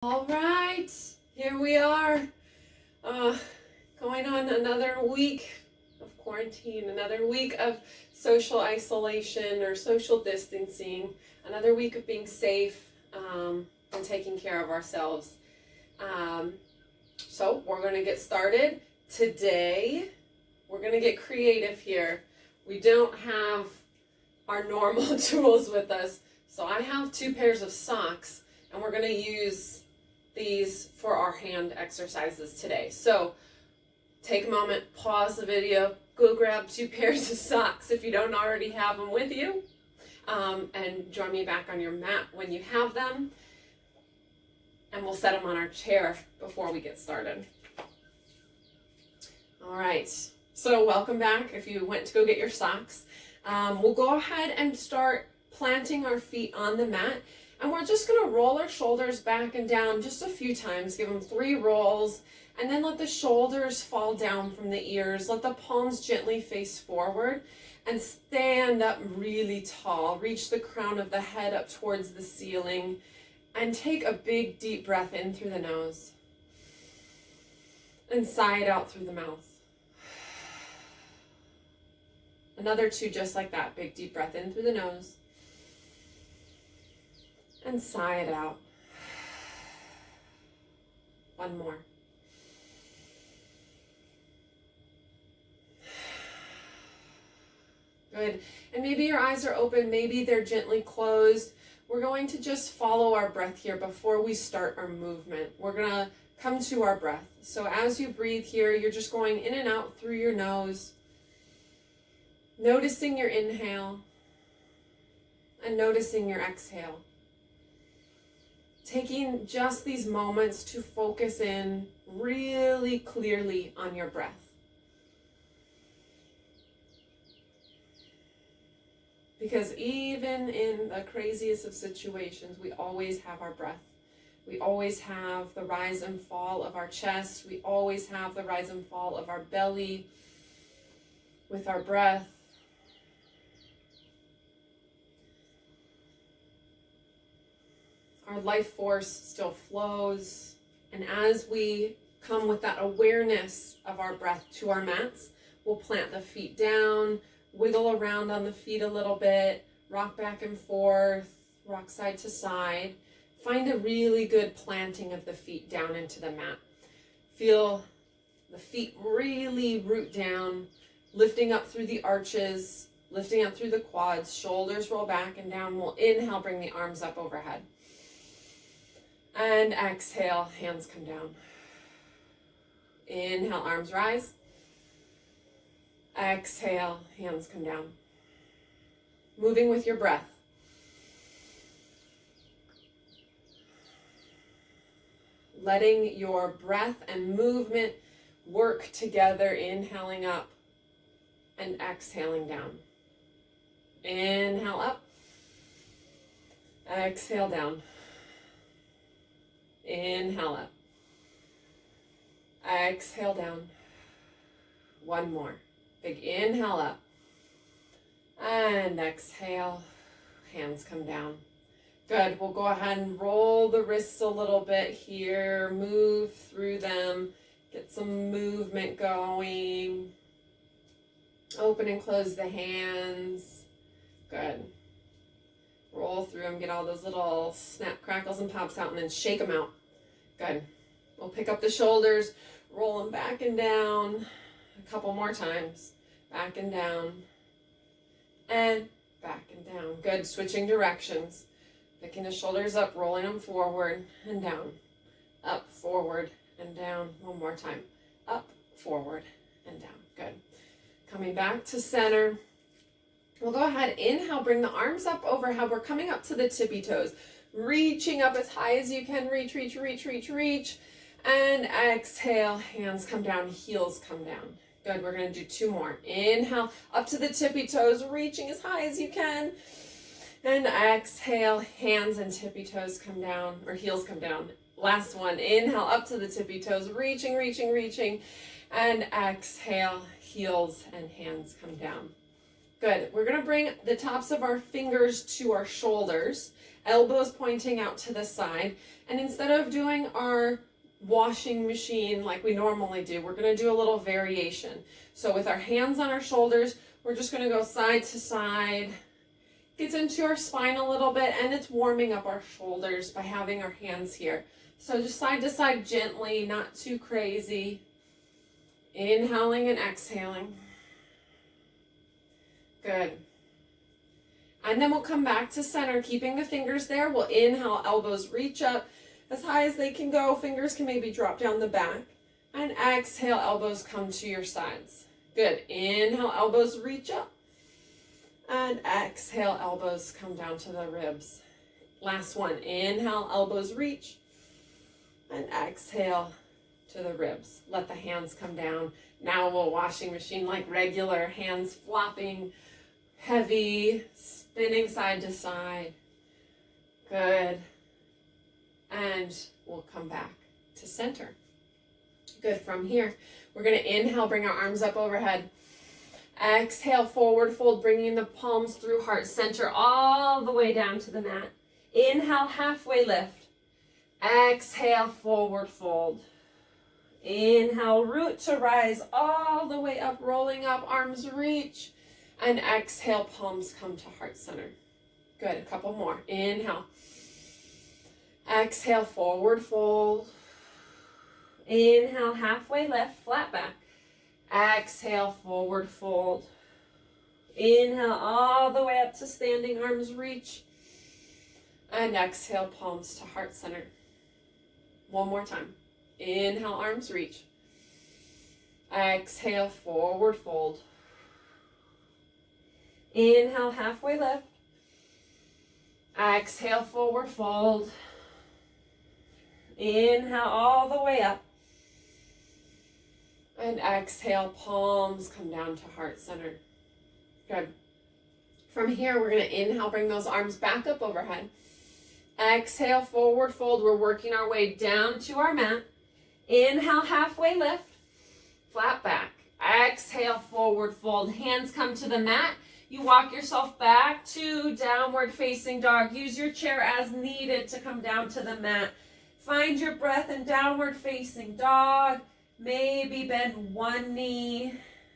All right, here we are, going on another week of quarantine, another week of social isolation or social distancing, another week of being safe and taking care of ourselves. So we're going to get started. Today, we're going to get creative here. We don't have our normal tools with us, so I have 2 pairs of socks, and we're going to use these for our hand exercises today. So take a moment, pause the video, go grab 2 pairs of socks if you don't already have them with you, and join me back on your mat when you have them, and we'll set them on our chair before we get started. All right, so welcome back if you went to go get your socks. We'll go ahead and start planting our feet on the mat. And we're just going to roll our shoulders back and down just a few times. Give them 3 rolls, and then let the shoulders fall down from the ears. Let the palms gently face forward and stand up really tall. Reach the crown of the head up towards the ceiling and take a big deep breath in through the nose and sigh it out through the mouth. Another 2 just like that. Big deep breath in through the nose and sigh it out. 1 more. Good. And maybe your eyes are open, maybe they're gently closed. We're going to just follow our breath here before we start our movement. We're going to come to our breath. So as you breathe here, you're just going in and out through your nose, noticing your inhale and noticing your exhale. Taking just these moments to focus in really clearly on your breath. Because even in the craziest of situations, we always have our breath. We always have the rise and fall of our chest. We always have the rise and fall of our belly with our breath. Our life force still flows, and as we come with that awareness of our breath to our mats, we'll plant the feet down, wiggle around on the feet a little bit, rock back and forth, rock side to side. Find a really good planting of the feet down into the mat. Feel the feet really root down, lifting up through the arches, lifting up through the quads, shoulders roll back and down. We'll inhale, bring the arms up overhead. And exhale, hands come down. Inhale, arms rise. Exhale, hands come down. Moving with your breath. Letting your breath and movement work together, inhaling up and exhaling down. Inhale up. Exhale down. Inhale up. Exhale down. 1 more. Big inhale up. And exhale. Hands come down. Good. We'll go ahead and roll the wrists a little bit here. Move through them. Get some movement going. Open and close the hands. Good. Roll through them, get all those little snap, crackles, and pops out, and then shake them out. Good. We'll pick up the shoulders, roll them back and down. A couple more times. Back and down. And back and down. Good. Switching directions. Picking the shoulders up, rolling them forward and down. Up, forward, and down. 1 more time. Up, forward, and down. Good. Coming back to center. We'll go ahead, inhale, bring the arms up overhead. We're coming up to the tippy toes. Reaching up as high as you can. Reach, reach, reach, reach, reach. And exhale, hands come down, heels come down. Good, we're going to do 2 more. Inhale, up to the tippy toes, reaching as high as you can. And exhale, hands and tippy toes come down, or heels come down. Last one, inhale, up to the tippy toes, reaching, reaching, reaching. And exhale, heels and hands come down. Good. We're going to bring the tops of our fingers to our shoulders, elbows pointing out to the side. And instead of doing our washing machine like we normally do, we're going to do a little variation. So with our hands on our shoulders, we're just going to go side to side. Gets into our spine a little bit, and it's warming up our shoulders by having our hands here. So just side to side gently, not too crazy. Inhaling and exhaling. Good. And then we'll come back to center, keeping the fingers there. We'll inhale, elbows reach up as high as they can go. Fingers can maybe drop down the back. And exhale, elbows come to your sides. Good. Inhale, elbows reach up. And exhale, elbows come down to the ribs. Last one. Inhale, elbows reach. And exhale to the ribs. Let the hands come down. Now we'll washing machine like regular, hands flopping, heavy, spinning side to side. Good. And we'll come back to center. Good. From here, we're going to inhale, bring our arms up overhead. Exhale, forward fold, bringing the palms through heart center all the way down to the mat. Inhale, halfway lift. Exhale, forward fold. Inhale, root to rise all the way up, rolling up, arms reach. And exhale, palms come to heart center. Good, a couple more. Inhale. Exhale, forward fold. Inhale, halfway lift, flat back. Exhale, forward fold. Inhale, all the way up to standing, arms reach. And exhale, palms to heart center. One more time. Inhale, arms reach. Exhale, forward fold. Inhale, halfway lift. Exhale, forward fold. Inhale, all the way up. And exhale, palms come down to heart center. Good. From here, we're going to inhale, bring those arms back up overhead. Exhale, forward fold. We're working our way down to our mat. Inhale, halfway lift. Flat back. Exhale, forward fold. Hands come to the mat. You walk yourself back to downward facing dog. Use your chair as needed to come down to the mat. Find your breath in downward facing dog. Maybe bend one knee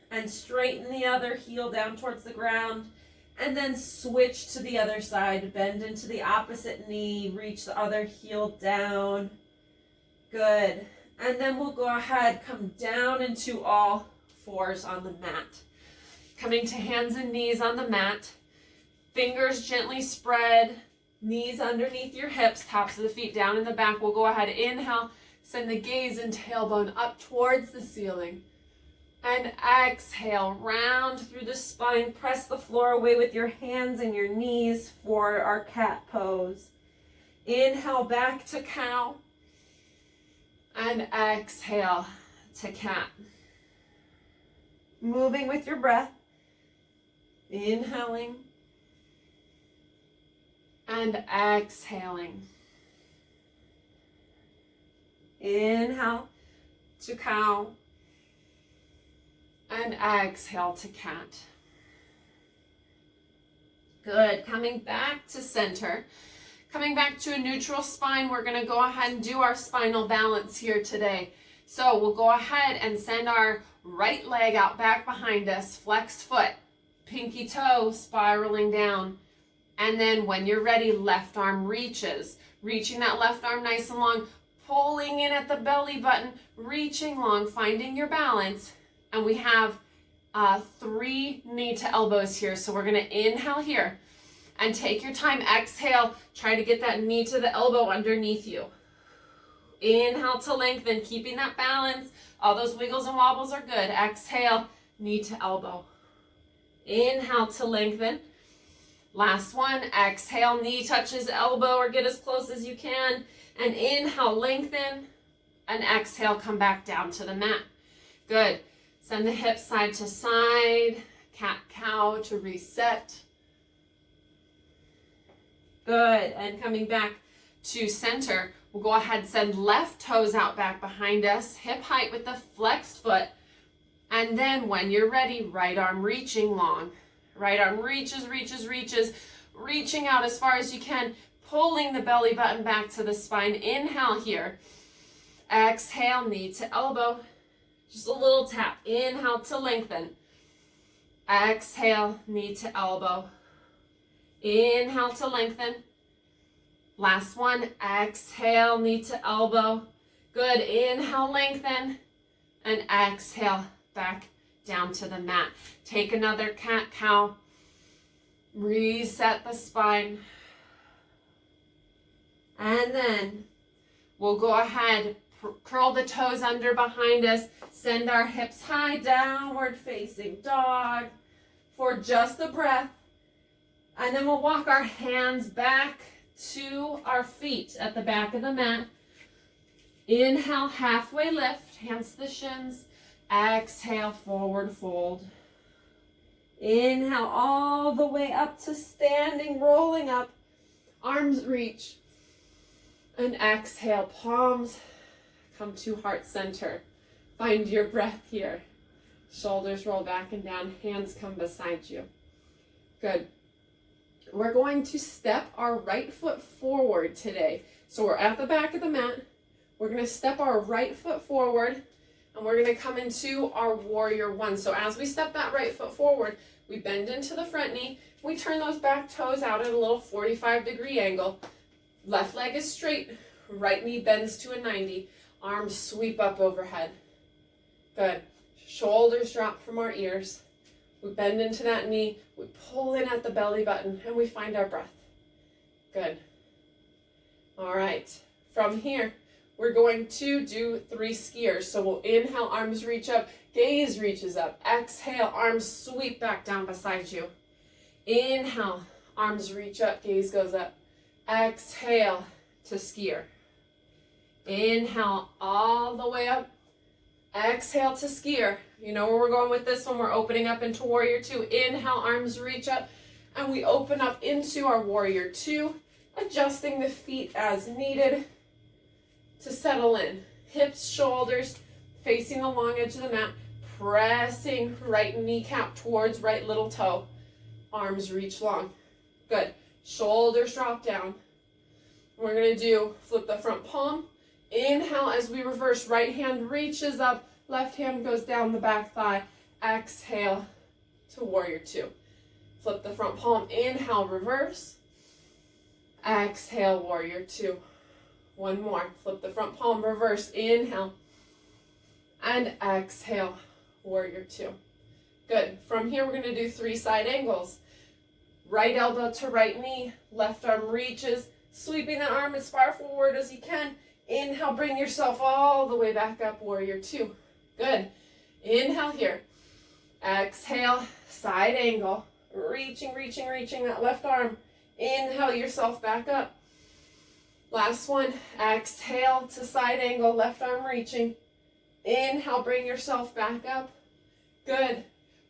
and straighten the other heel down towards the ground. And then switch to the other side. Bend into the opposite knee. Reach the other heel down. Good. And then we'll go ahead, come down into all fours on the mat. Coming to hands and knees on the mat. Fingers gently spread. Knees underneath your hips. Tops of the feet down in the back. We'll go ahead, inhale. Send the gaze and tailbone up towards the ceiling. And exhale, round through the spine. Press the floor away with your hands and your knees for our cat pose. Inhale, back to cow. And exhale to cat. Moving with your breath. Inhaling. And exhaling. Inhale to cow. And exhale to cat. Good. Coming back to center. Coming back to a neutral spine, we're going to go ahead and do our spinal balance here today. So we'll go ahead and send our right leg out back behind us, flexed foot, pinky toe spiraling down. And then when you're ready, left arm reaches. Reaching that left arm nice and long, pulling in at the belly button, reaching long, finding your balance. And we have 3 knee to elbows here. So we're going to inhale here and take your time. Exhale, try to get that knee to the elbow underneath you. Inhale to lengthen, keeping that balance. All those wiggles and wobbles are good. Exhale, knee to elbow. Inhale to lengthen. Last one, exhale, knee touches elbow or get as close as you can. And inhale, lengthen. And exhale, come back down to the mat. Good. Send the hips side to side. Cat, cow to reset. Good. And coming back to center, we'll go ahead and send left toes out back behind us. Hip height with the flexed foot. And then when you're ready, right arm reaching long. Right arm reaches, reaches, reaches, reaching out as far as you can, pulling the belly button back to the spine. Inhale here. Exhale, knee to elbow. Just a little tap. Inhale to lengthen. Exhale, knee to elbow. Inhale to lengthen. Last one. Exhale, knee to elbow. Good. Inhale, lengthen. And exhale, back down to the mat. Take another cat-cow. Reset the spine. And then we'll go ahead, curl the toes under behind us, send our hips high, downward facing dog for just a breath. And then we'll walk our hands back to our feet at the back of the mat. Inhale, halfway lift, hands to the shins. Exhale, forward fold. Inhale all the way up to standing, rolling up, arms reach. And exhale, palms come to heart center. Find your breath here. Shoulders roll back and down, hands come beside you. Good. We're going to step our right foot forward today. So we're at the back of the mat. We're going to step our right foot forward, and we're going to come into our warrior one. So as we step that right foot forward, we bend into the front knee. We turn those back toes out at a little 45-degree angle. Left leg is straight. Right knee bends to a 90. Arms sweep up overhead. Good. Shoulders drop from our ears. We bend into that knee. We pull in at the belly button, and we find our breath. Good. All right. From here, we're going to do 3 skiers. So we'll inhale, arms reach up, gaze reaches up. Exhale, arms sweep back down beside you. Inhale, arms reach up, gaze goes up. Exhale to skier. Inhale all the way up. Exhale to skier. You know where we're going with this one. We're opening up into warrior two. Inhale, arms reach up, and we open up into our warrior two, adjusting the feet as needed to settle in. Hips, shoulders facing the long edge of the mat, pressing right kneecap towards right little toe. Arms reach long. Good. Shoulders drop down. We're going to do flip the front palm. Inhale as we reverse. Right hand reaches up. Left hand goes down the back thigh. Exhale to warrior two. Flip the front palm. Inhale, reverse. Exhale, warrior two. One more. Flip the front palm, reverse. Inhale. And exhale, warrior two. Good. From here, we're going to do 3 side angles. Right elbow to right knee. Left arm reaches. Sweeping the arm as far forward as you can. Inhale, bring yourself all the way back up, warrior two. Good. Inhale here. Exhale, side angle. Reaching, reaching, reaching that left arm. Inhale yourself back up. Last one. Exhale to side angle, left arm reaching. Inhale, bring yourself back up. Good.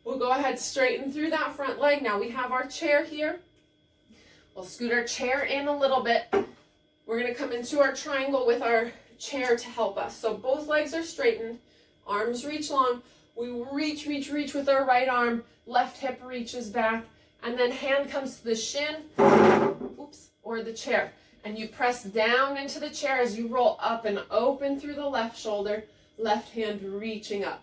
We'll go ahead, straighten through that front leg. Now we have our chair here. We'll scoot our chair in a little bit. We're going to come into our triangle with our chair to help us. So both legs are straightened. Arms reach long. We reach, reach, reach with our right arm. Left hip reaches back. And then hand comes to the shin, or the chair. And you press down into the chair as you roll up and open through the left shoulder. Left hand reaching up.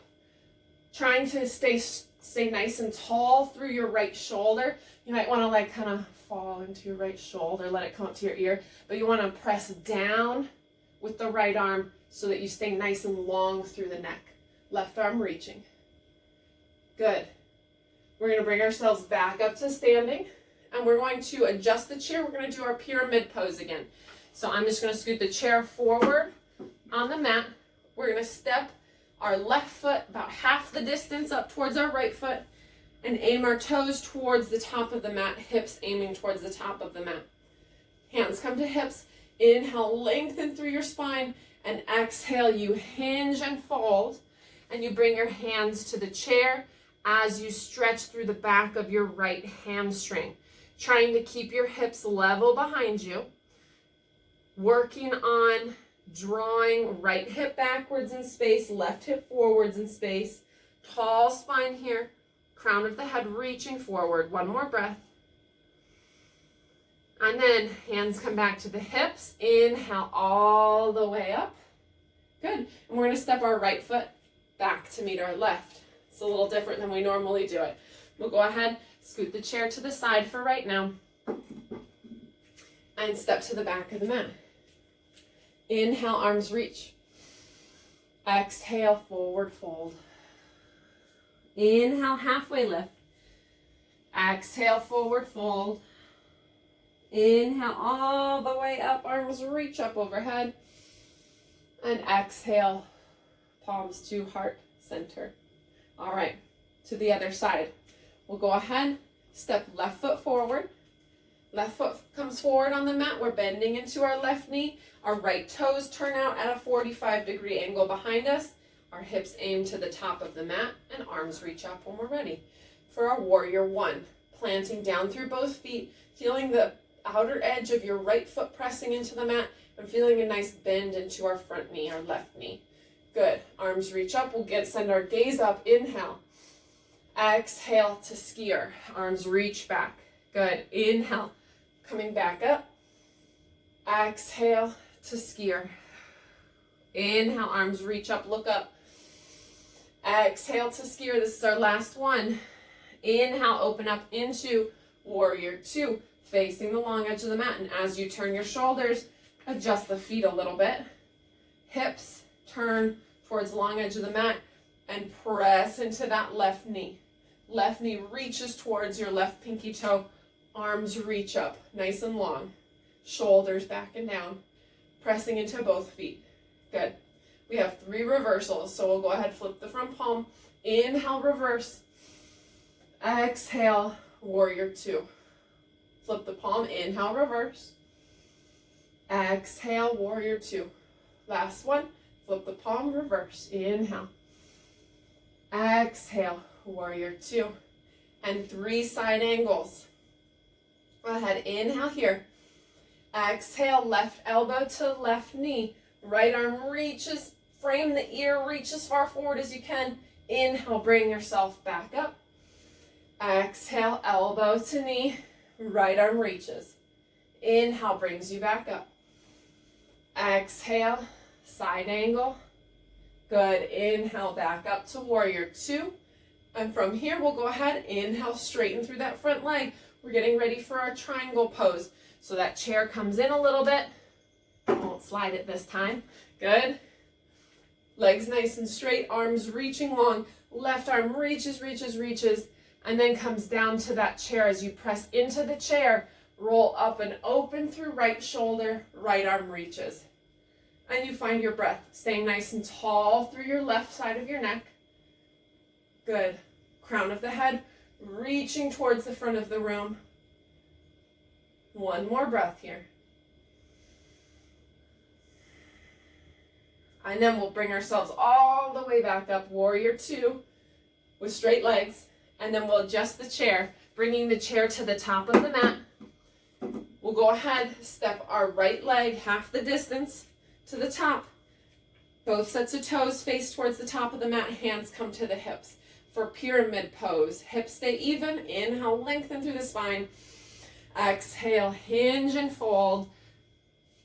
Trying to stay nice and tall through your right shoulder. You might want to like kind of fall into your right shoulder, let it come up to your ear, but you want to press down with the right arm so that you stay nice and long through the neck. Left arm reaching. Good. We're going to bring ourselves back up to standing, and we're going to adjust the chair. We're going to do our pyramid pose again. So I'm just going to scoot the chair forward on the mat. We're going to step our left foot about half the distance up towards our right foot and aim our toes towards the top of the mat, hips aiming towards the top of the mat. Hands come to hips. Inhale, lengthen through your spine, and exhale, you hinge and fold, and you bring your hands to the chair as you stretch through the back of your right hamstring, trying to keep your hips level behind you, working on drawing right hip backwards in space, left hip forwards in space, tall spine here, crown of the head reaching forward. One more breath. And then hands come back to the hips. Inhale all the way up. Good. And we're going to step our right foot back to meet our left. It's a little different than we normally do it. We'll go ahead, scoot the chair to the side for right now. And step to the back of the mat. Inhale, arms reach. Exhale, forward fold. Inhale, halfway lift. Exhale, forward fold. Inhale all the way up, arms reach up overhead. And exhale, palms to heart center. All right, to the other side. We'll go ahead, step left foot forward. Left foot comes forward on the mat. We're bending into our left knee. Our right toes turn out at a 45-degree angle behind us. Our hips aim to the top of the mat and arms reach up when we're ready. For our warrior one, planting down through both feet, feeling the outer edge of your right foot pressing into the mat and feeling a nice bend into our front knee, our left knee. Good. Arms reach up. We'll send our gaze up. Inhale. Exhale to skier. Arms reach back. Good. Inhale. Coming back up. Exhale to skier. Inhale, arms reach up, look up. Exhale to skier. This is our last one. Inhale, open up into warrior two, facing the long edge of the mat. And as you turn your shoulders, adjust the feet a little bit. Hips turn towards the long edge of the mat and press into that left knee. Left knee reaches towards your left pinky toe. Arms reach up, nice and long. Shoulders back and down. Pressing into both feet. Good. We have 3 reversals, so we'll go ahead, flip the front palm. Inhale, reverse. Exhale, warrior two. Flip the palm, inhale, reverse. Exhale, warrior two. Last one, flip the palm, reverse. Inhale. Exhale, warrior two. And 3 side angles. Go ahead, inhale here. Exhale, left elbow to left knee. Right arm reaches, frame the ear, reach as far forward as you can. Inhale, bring yourself back up. Exhale, elbow to knee. Right arm reaches. Inhale, brings you back up. Exhale, side angle. Good. Inhale, back up to warrior two. And from here, we'll go ahead, inhale, straighten through that front leg. We're getting ready for our triangle pose. So that chair comes in a little bit. Won't slide it this time. Good. Legs nice and straight, arms reaching long. Left arm reaches, reaches, reaches, and then comes down to that chair. As you press into the chair, roll up and open through right shoulder, right arm reaches. And you find your breath, staying nice and tall through your left side of your neck. Good. Crown of the head, reaching towards the front of the room. One more breath here. And then we'll bring ourselves all the way back up, warrior two, with straight legs. And then we'll adjust the chair, bringing the chair to the top of the mat. We'll go ahead, step our right leg half the distance to the top. Both sets of toes face towards the top of the mat, hands come to the hips. For pyramid pose, hips stay even. Inhale, lengthen through the spine. Exhale, hinge and fold.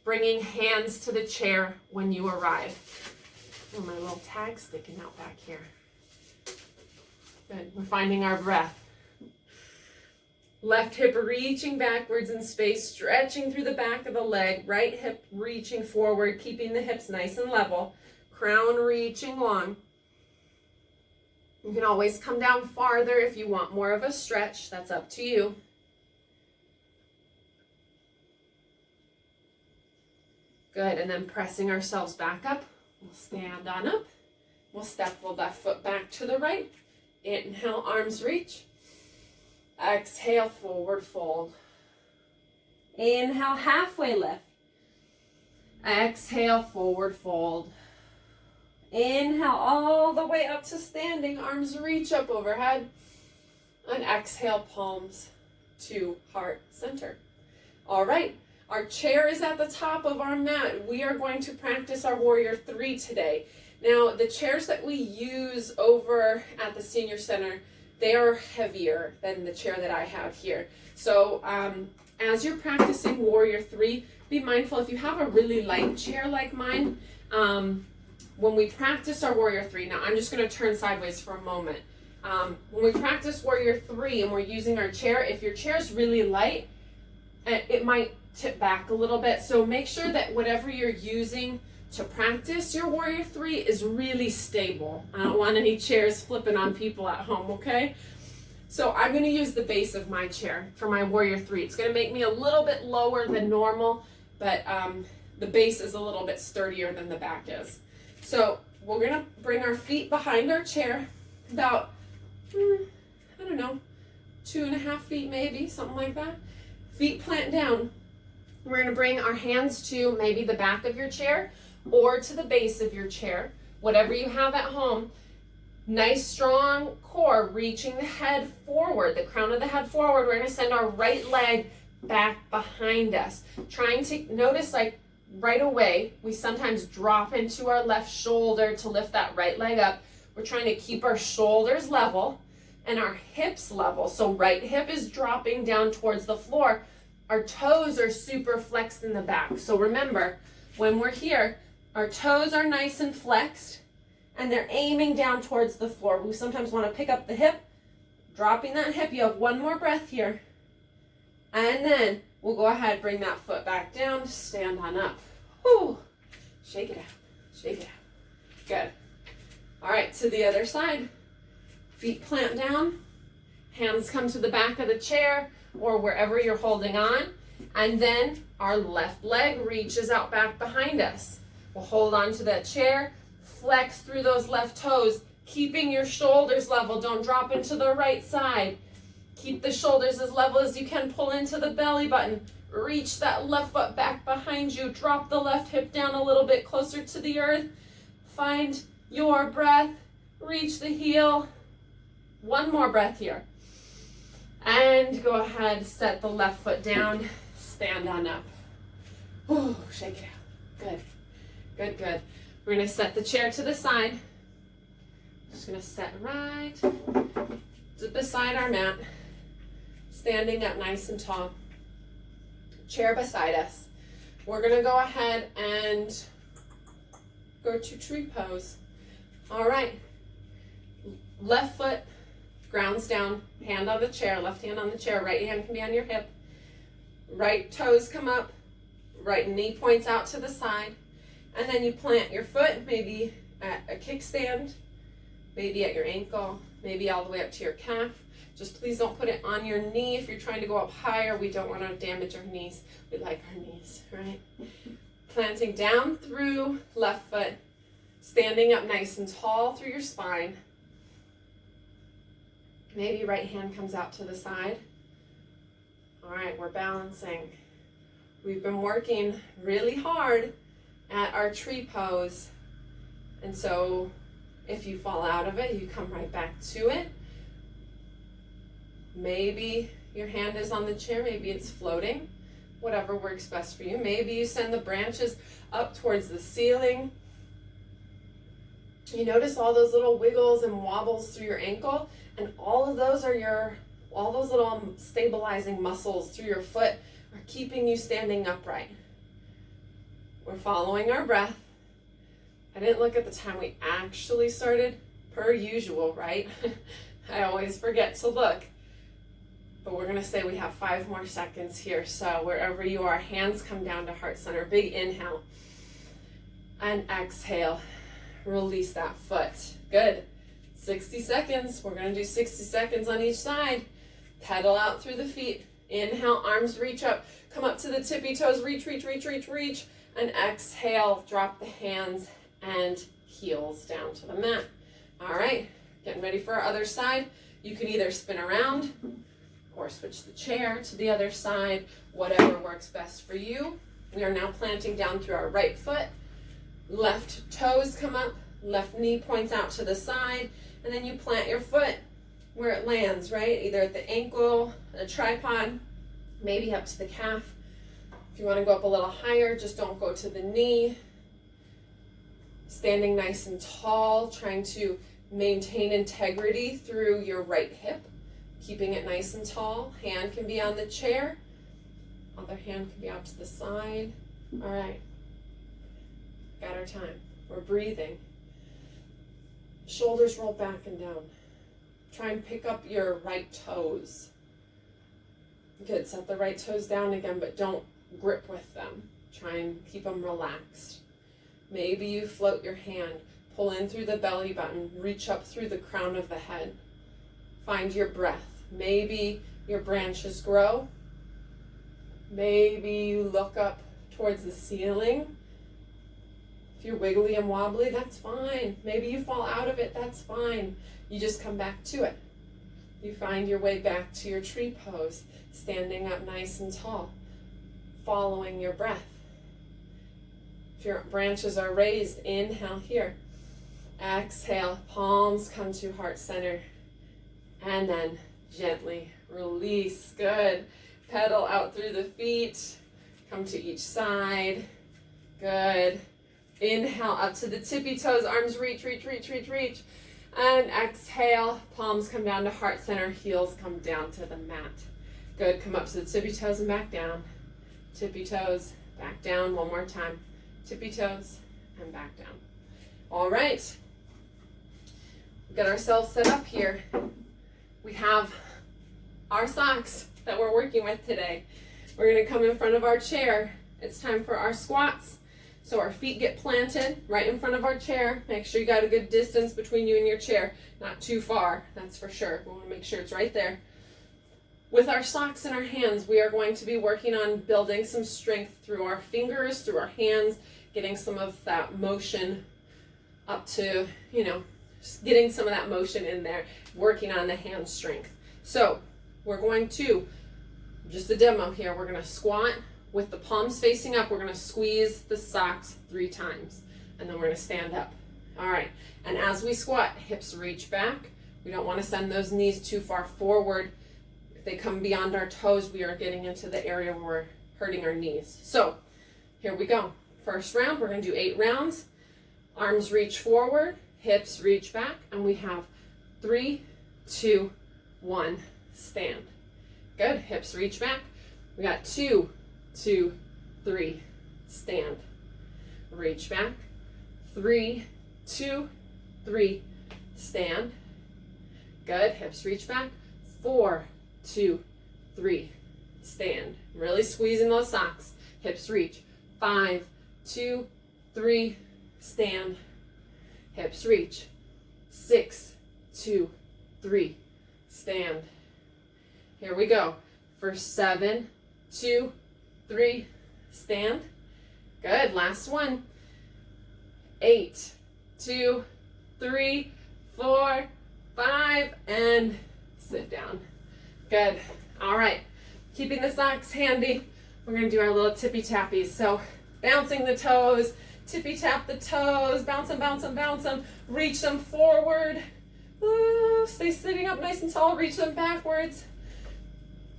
Bringing hands to the chair when you arrive. Oh, my little tag sticking out back here. Good. We're finding our breath. Left hip reaching backwards in space, stretching through the back of the leg. Right hip reaching forward, keeping the hips nice and level. Crown reaching long. You can always come down farther if you want more of a stretch. That's up to you. Good, and then pressing ourselves back up. We'll stand on up. We'll step the left foot back to the right. Inhale, arms reach. Exhale, forward fold. Inhale, halfway lift. Exhale, forward fold. Inhale all the way up to standing. Arms reach up overhead. And exhale, palms to heart center. All right. Our chair is at the top of our mat. We are going to practice our warrior three today. Now, the chairs that we use over at the senior center, they are heavier than the chair that I have here. So as you're practicing Warrior 3, be mindful if you have a really light chair like mine, when we practice our Warrior 3, now I'm just going to turn sideways for a moment. When we practice Warrior 3 and we're using our chair, if your chair is really light, it might tip back a little bit. So make sure that whatever you're using to practice your Warrior 3 is really stable. I don't want any chairs flipping on people at home, okay? So I'm going to use the base of my chair for my Warrior 3. It's going to make me a little bit lower than normal, but the base is a little bit sturdier than the back is. So we're going to bring our feet behind our chair, about, I don't know, 2.5 feet maybe, something like that. Feet plant down. We're going to bring our hands to maybe the back of your chair or to the base of your chair, whatever you have at home. Nice strong core, reaching the head forward, the crown of the head forward. We're going to send our right leg back behind us. Trying to notice, like right away, we sometimes drop into our left shoulder to lift that right leg up. We're trying to keep our shoulders level and our hips level. So right hip is dropping down towards the floor. Our toes are super flexed in the back. So remember, when we're here, our toes are nice and flexed and they're aiming down towards the floor. We sometimes want to pick up the hip, dropping that hip. You have one more breath here. And then we'll go ahead, bring that foot back down, stand on up. Whew. Shake it out, shake it out. Good. All right, to the other side. Feet plant down, hands come to the back of the chair or wherever you're holding on. And then our left leg reaches out back behind us. We'll hold on to that chair, flex through those left toes, keeping your shoulders level. Don't drop into the right side. Keep the shoulders as level as you can. Pull into the belly button. Reach that left foot back behind you. Drop the left hip down a little bit closer to the earth. Find your breath. Reach the heel. One more breath here. And go ahead, set the left foot down. Stand on up. Ooh, shake it out. Good. Good, good. We're going to set the chair to the side. Just going to set right beside our mat. Standing up nice and tall. Chair beside us. We're going to go ahead and go to tree pose. All right. Left foot grounds down, hand on the chair, left hand on the chair, right hand can be on your hip. Right toes come up, right knee points out to the side. And then you plant your foot, maybe at a kickstand, maybe at your ankle, maybe all the way up to your calf. Just please don't put it on your knee if you're trying to go up higher. We don't want to damage our knees. We like our knees, right? Planting down through left foot, standing up nice and tall through your spine. Maybe right hand comes out to the side. All right, we're balancing. We've been working really hard at our tree pose. And so if you fall out of it, you come right back to it. Maybe your hand is on the chair, maybe it's floating, whatever works best for you. Maybe you send the branches up towards the ceiling. You notice all those little wiggles and wobbles through your ankle, and all of those are all those little stabilizing muscles through your foot are keeping you standing upright. We're following our breath. I didn't look at the time we actually started, per usual, right? I always forget to look. But we're gonna say we have 5 more seconds here. So wherever you are, hands come down to heart center. Big inhale. And exhale. Release that foot. Good. 60 seconds. We're gonna do 60 seconds on each side. Pedal out through the feet. Inhale, arms reach up. Come up to the tippy toes. Reach, reach, reach, reach, reach. And exhale, drop the hands and heels down to the mat. All right, getting ready for our other side. You can either spin around or switch the chair to the other side, whatever works best for you. We are now planting down through our right foot. Left toes come up, left knee points out to the side, and then you plant your foot where it lands, right? Either at the ankle, a tripod, maybe up to the calf. If you want to go up a little higher, just don't go to the knee. Standing nice and tall, trying to Maintain integrity through your right hip, keeping it nice and tall. Hand can be on the chair. Other hand can be out to the side. All right. Got our time. We're breathing. Shoulders roll back and down. Try and pick up your right toes. Good. Set the right toes down again, but don't grip with them. Try and keep them relaxed. Maybe you float your hand. Pull in through the belly button. Reach up through the crown of the head. Find your breath. Maybe your branches grow. Maybe you look up towards the ceiling. If you're wiggly and wobbly, that's fine. Maybe you fall out of it, that's fine. You just come back to it. You find your way back to your tree pose, standing up nice and tall, following your breath. If your branches are raised, inhale here. Exhale, palms come to heart center. And then gently release. Good. Pedal out through the feet. Come to each side. Good. Inhale up to the tippy toes. Arms reach, reach, reach, reach, reach. And exhale. Palms come down to heart center. Heels come down to the mat. Good. Come up to the tippy toes and back down. Tippy toes, back down. One more time. Tippy toes and back down. All right. Get ourselves set up here. We have our socks that we're working with today. We're going to come in front of our chair. It's time for our squats. So our feet get planted right in front of our chair. Make sure you got a good distance between you and your chair. Not too far, that's for sure. We want to make sure it's right there. With our socks in our hands, we are going to be working on building some strength through our fingers, through our hands, getting some of that motion up to, just getting some of that motion in there, working on the hand strength. So we're going to, just a demo here, we're going to squat with the palms facing up. We're going to squeeze the socks 3 times, and then we're going to stand up. All right, and as we squat, hips reach back. We don't want to send those knees too far forward. If they come beyond our toes, we are getting into the area where we're hurting our knees. So here we go. First round, we're going to do 8 rounds. Arms reach forward, hips reach back, and we have 3, 2, 1, stand. Good, hips reach back. We got 2, 2, 3, stand. Reach back. 3, 2, 3, stand. Good, hips reach back. 4, 2, 3, stand. Really squeezing those socks. Hips reach. 5, 2, 3, stand. Hips reach. 6, 2, 3, stand. Here we go. For 7, 2, 3, stand. Good. Last one. 8, 2, 3, 4, 5, and sit down. Good. All right. Keeping the socks handy, we're going to do our little tippy tappies. So bouncing the toes, tippy tap the toes, bounce them, bounce them, bounce them, reach them forward. Ooh, stay sitting up nice and tall, reach them backwards.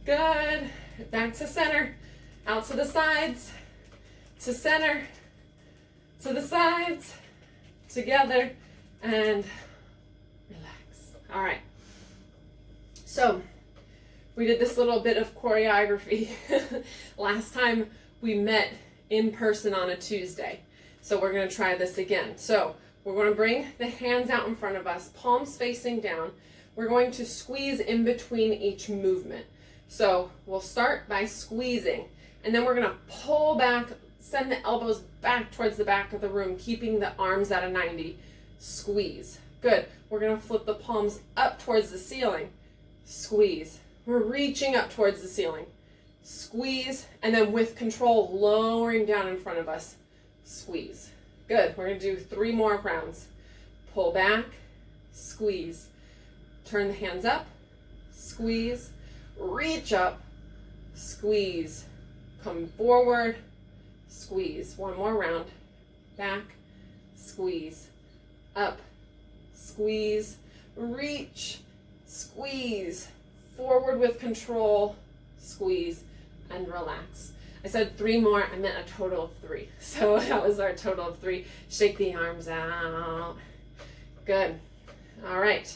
Good. Back to center, out to the sides, to center, to the sides, together, and relax. All right. So we did this little bit of choreography last time we met in person on a Tuesday. So we're going to try this again. So we're going to bring the hands out in front of us, palms facing down. We're going to squeeze in between each movement. So we'll start by squeezing, and then we're going to pull back, send the elbows back towards the back of the room, keeping the arms at a 90. Squeeze. Good. We're going to flip the palms up towards the ceiling. Squeeze. We're reaching up towards the ceiling. Squeeze, and then with control, lowering down in front of us. Squeeze. Good. We're going to do 3 more rounds. Pull back, squeeze. Turn the hands up, squeeze. Reach up, squeeze. Come forward, squeeze. 1 more round. Back, squeeze. Up, squeeze. Reach, squeeze. Forward with control, squeeze, and relax. I said 3 more, I meant a total of 3. So that was our total of 3. Shake the arms out. Good. All right.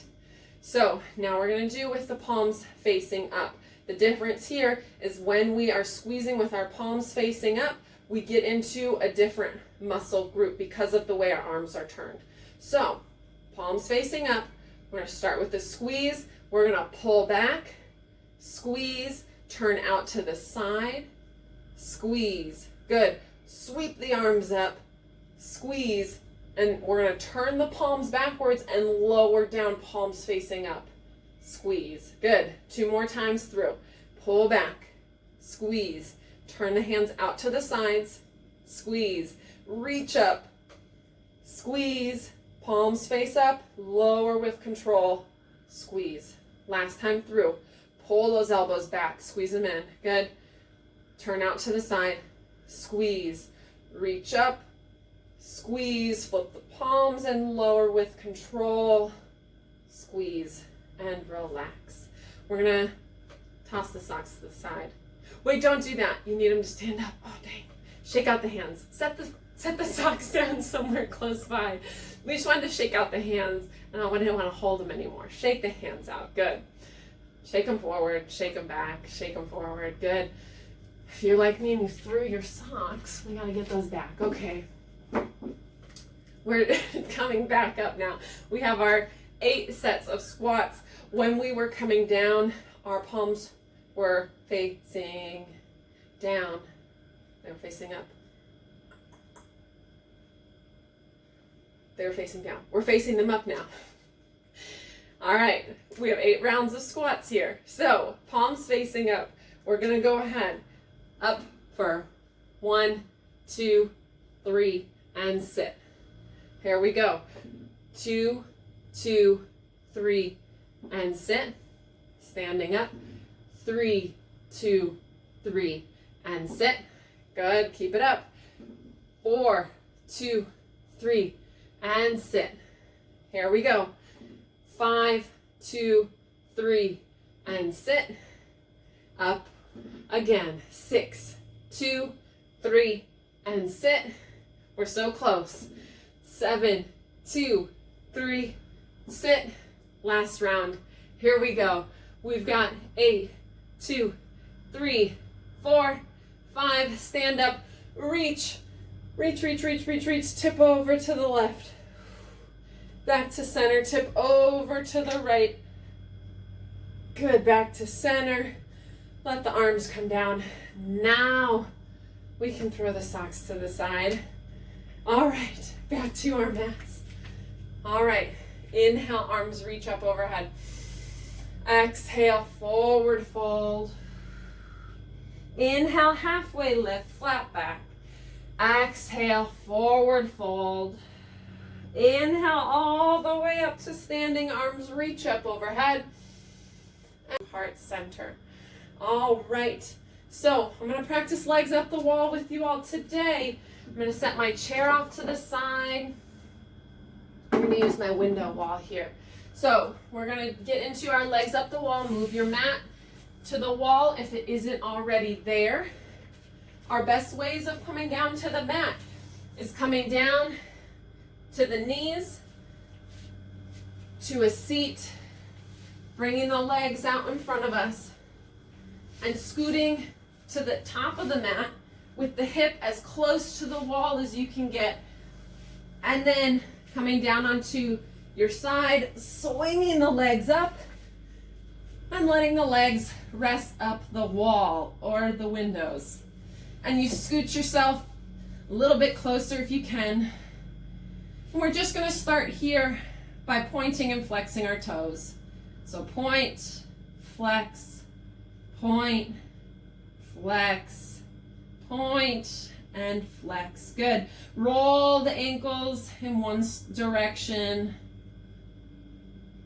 So now we're going to do with the palms facing up. The difference here is when we are squeezing with our palms facing up, we get into a different muscle group because of the way our arms are turned. So palms facing up, we're going to start with the squeeze. We're going to pull back, squeeze, turn out to the side, squeeze. Good. Sweep the arms up, squeeze, and we're going to turn the palms backwards and lower down, palms facing up. Squeeze. Good. 2 more times through. Pull back, squeeze, turn the hands out to the sides, squeeze, reach up, squeeze, palms face up, lower with control, squeeze. Last time through. Pull those elbows back, squeeze them in. Good. Turn out to the side, squeeze, reach up, squeeze, flip the palms and lower with control, squeeze, and relax. We're going to toss the socks to the side. Wait, don't do that. You need them to stand up. Oh, dang. Shake out the hands. Set the socks down somewhere close by. We just wanted to shake out the hands, and I didn't want to hold them anymore. Shake the hands out. Good. Shake them forward, shake them back, shake them forward. Good. If you're like me and you threw your socks, we got to get those back. Okay. We're coming back up now. We have our 8 sets of squats. When we were coming down, our palms were facing down. They were facing up. They were facing down. We're facing them up now. All right, we have 8 rounds of squats here. So, palms facing up. We're going to go ahead. Up for 1, 2, 3, and sit. Here we go. 2, 2, 3, and sit. Standing up. 3, 2, 3, and sit. Good. Keep it up. 4, 2, 3, and sit. Here we go. 5, 2, 3, and sit. Up again. 6, 2, 3, and sit. We're so close. 7, 2, 3, sit. Last round. Here we go. We've got 8, 2, 3, 4, 5. Stand up. Reach. Reach, reach, reach, reach, reach. Tip over to the left. Back to center. Tip over to the right. Good. Back to center. Let the arms come down. Now we can throw the socks to the side. All right. Back to our mats. All right. Inhale, arms reach up overhead. Exhale, forward fold. Inhale, halfway lift, flat back. Exhale, forward fold. Inhale, all the way up to standing, arms reach up overhead. And heart center. All right. So I'm going to practice legs up the wall with you all today. I'm going to set my chair off to the side. I'm going to use my window wall here. So we're going to get into our legs up the wall. Move your mat to the wall if it isn't already there. Our best ways of coming down to the mat is coming down to the knees, to a seat, bringing the legs out in front of us, and scooting to the top of the mat with the hip as close to the wall as you can get, and then coming down onto your side, swinging the legs up, and letting the legs rest up the wall or the windows. And you scoot yourself a little bit closer if you can. And we're just going to start here by pointing and flexing our toes. So point, flex, point, flex, point, and flex. Good. Roll the ankles in one direction.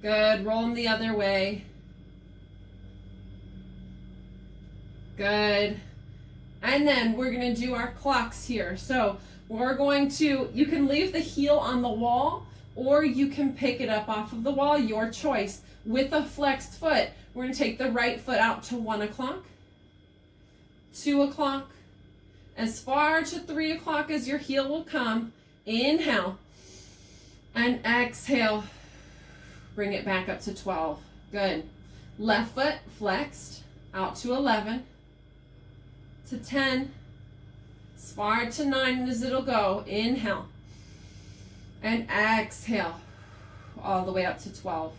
Good. Roll them the other way. Good. And then we're going to do our clocks here. So we're going to, you can leave the heel on the wall or you can pick it up off of the wall, your choice. With a flexed foot, we're going to take the right foot out to 1 o'clock, 2 o'clock, as far to 3 o'clock as your heel will come. Inhale and exhale. Bring it back up to 12. Good. Left foot flexed out to 11, to 10, as far to 9 as it'll go. Inhale. And exhale. All the way up to 12.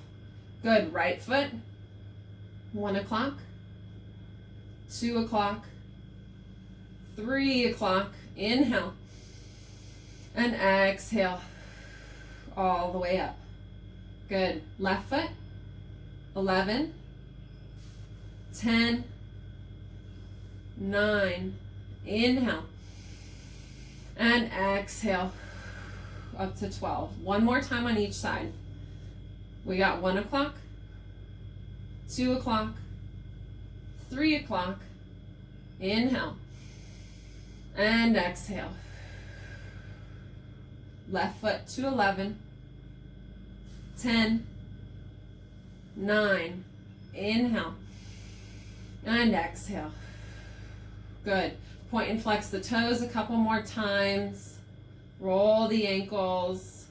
Good. Right foot. 1 o'clock. 2 o'clock. 3 o'clock. Inhale. And exhale. All the way up. Good. Left foot. 11. 10. 9. Inhale. And exhale. Up to 12. One more time on each side. We got 1 o'clock, 2 o'clock, 3 o'clock. Inhale. And exhale. Left foot to 11, 10, 9. Inhale. And exhale. Good. Point and flex the toes a couple more times. Roll the ankles.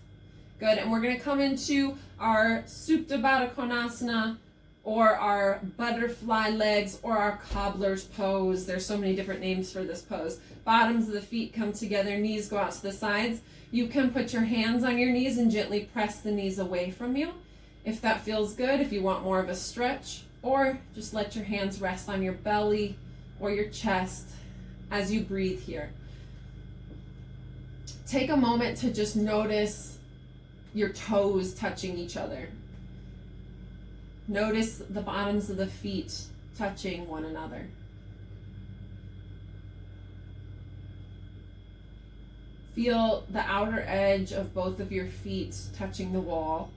Good. And we're going to come into our Supta Baddha Konasana, or our butterfly legs, or our cobbler's pose. There's so many different names for this pose. Bottoms of the feet come together, knees go out to the sides. You can put your hands on your knees and gently press the knees away from you, if that feels good, if you want more of a stretch, or just let your hands rest on your belly or your chest as you breathe here. Take a moment to just notice your toes touching each other. Notice the bottoms of the feet touching one another. Feel the outer edge of both of your feet touching the wall.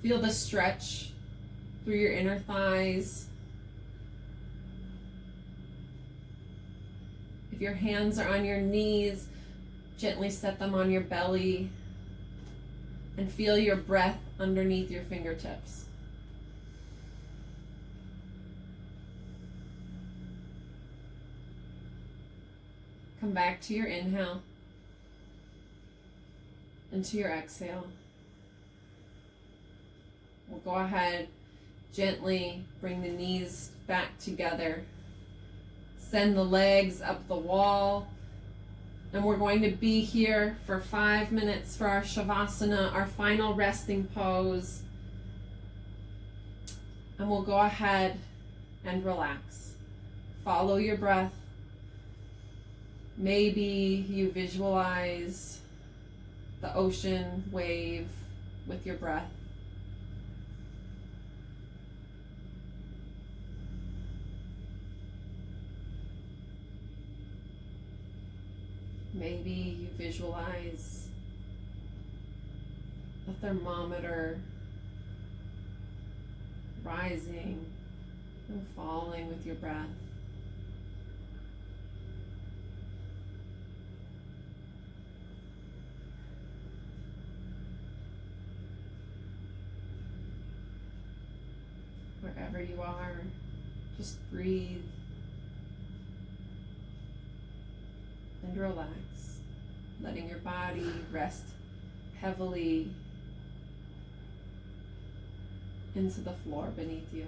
Feel the stretch through your inner thighs. If your hands are on your knees, gently set them on your belly and feel your breath underneath your fingertips. Come back to your inhale and to your exhale. We'll go ahead, gently bring the knees back together. Send the legs up the wall. And we're going to be here for 5 minutes for our Savasana, our final resting pose. And we'll go ahead and relax. Follow your breath. Maybe you visualize the ocean wave with your breath. Maybe you visualize a thermometer rising and falling with your breath. Wherever you are, just breathe and relax, letting your body rest heavily into the floor beneath you.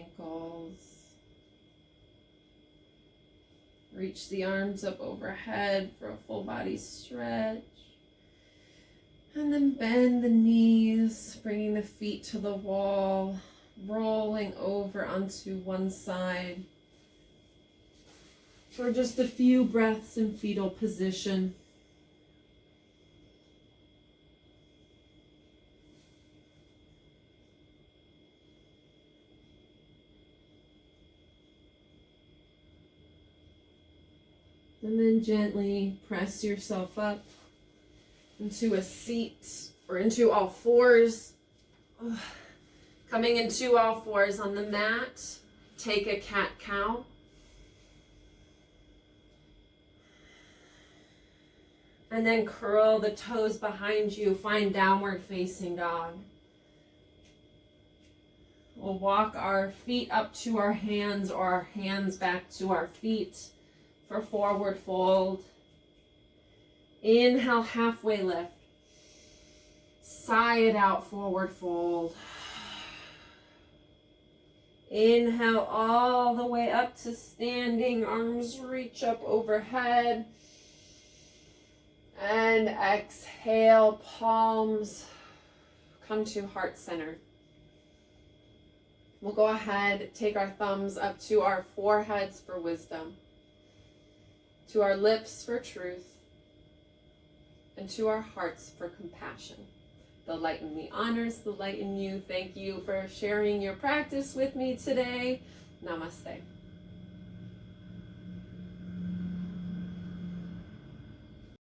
ankles. Reach the arms up overhead for a full body stretch. And then bend the knees, bringing the feet to the wall, rolling over onto one side for just a few breaths in fetal position. And then gently press yourself up into a seat or into all fours. Coming into all fours on the mat, take a cat-cow. And then curl the toes behind you, find downward facing dog. We'll walk our feet up to our hands or our hands back to our feet for forward fold. Inhale, halfway lift. Sigh it out, forward fold. Inhale all the way up to standing, arms reach up overhead. And exhale, palms come to heart center. We'll go ahead, take our thumbs up to our foreheads for wisdom, to our lips for truth, and to our hearts for compassion. The light in me honors the light in you. Thank you for sharing your practice with me today. Namaste.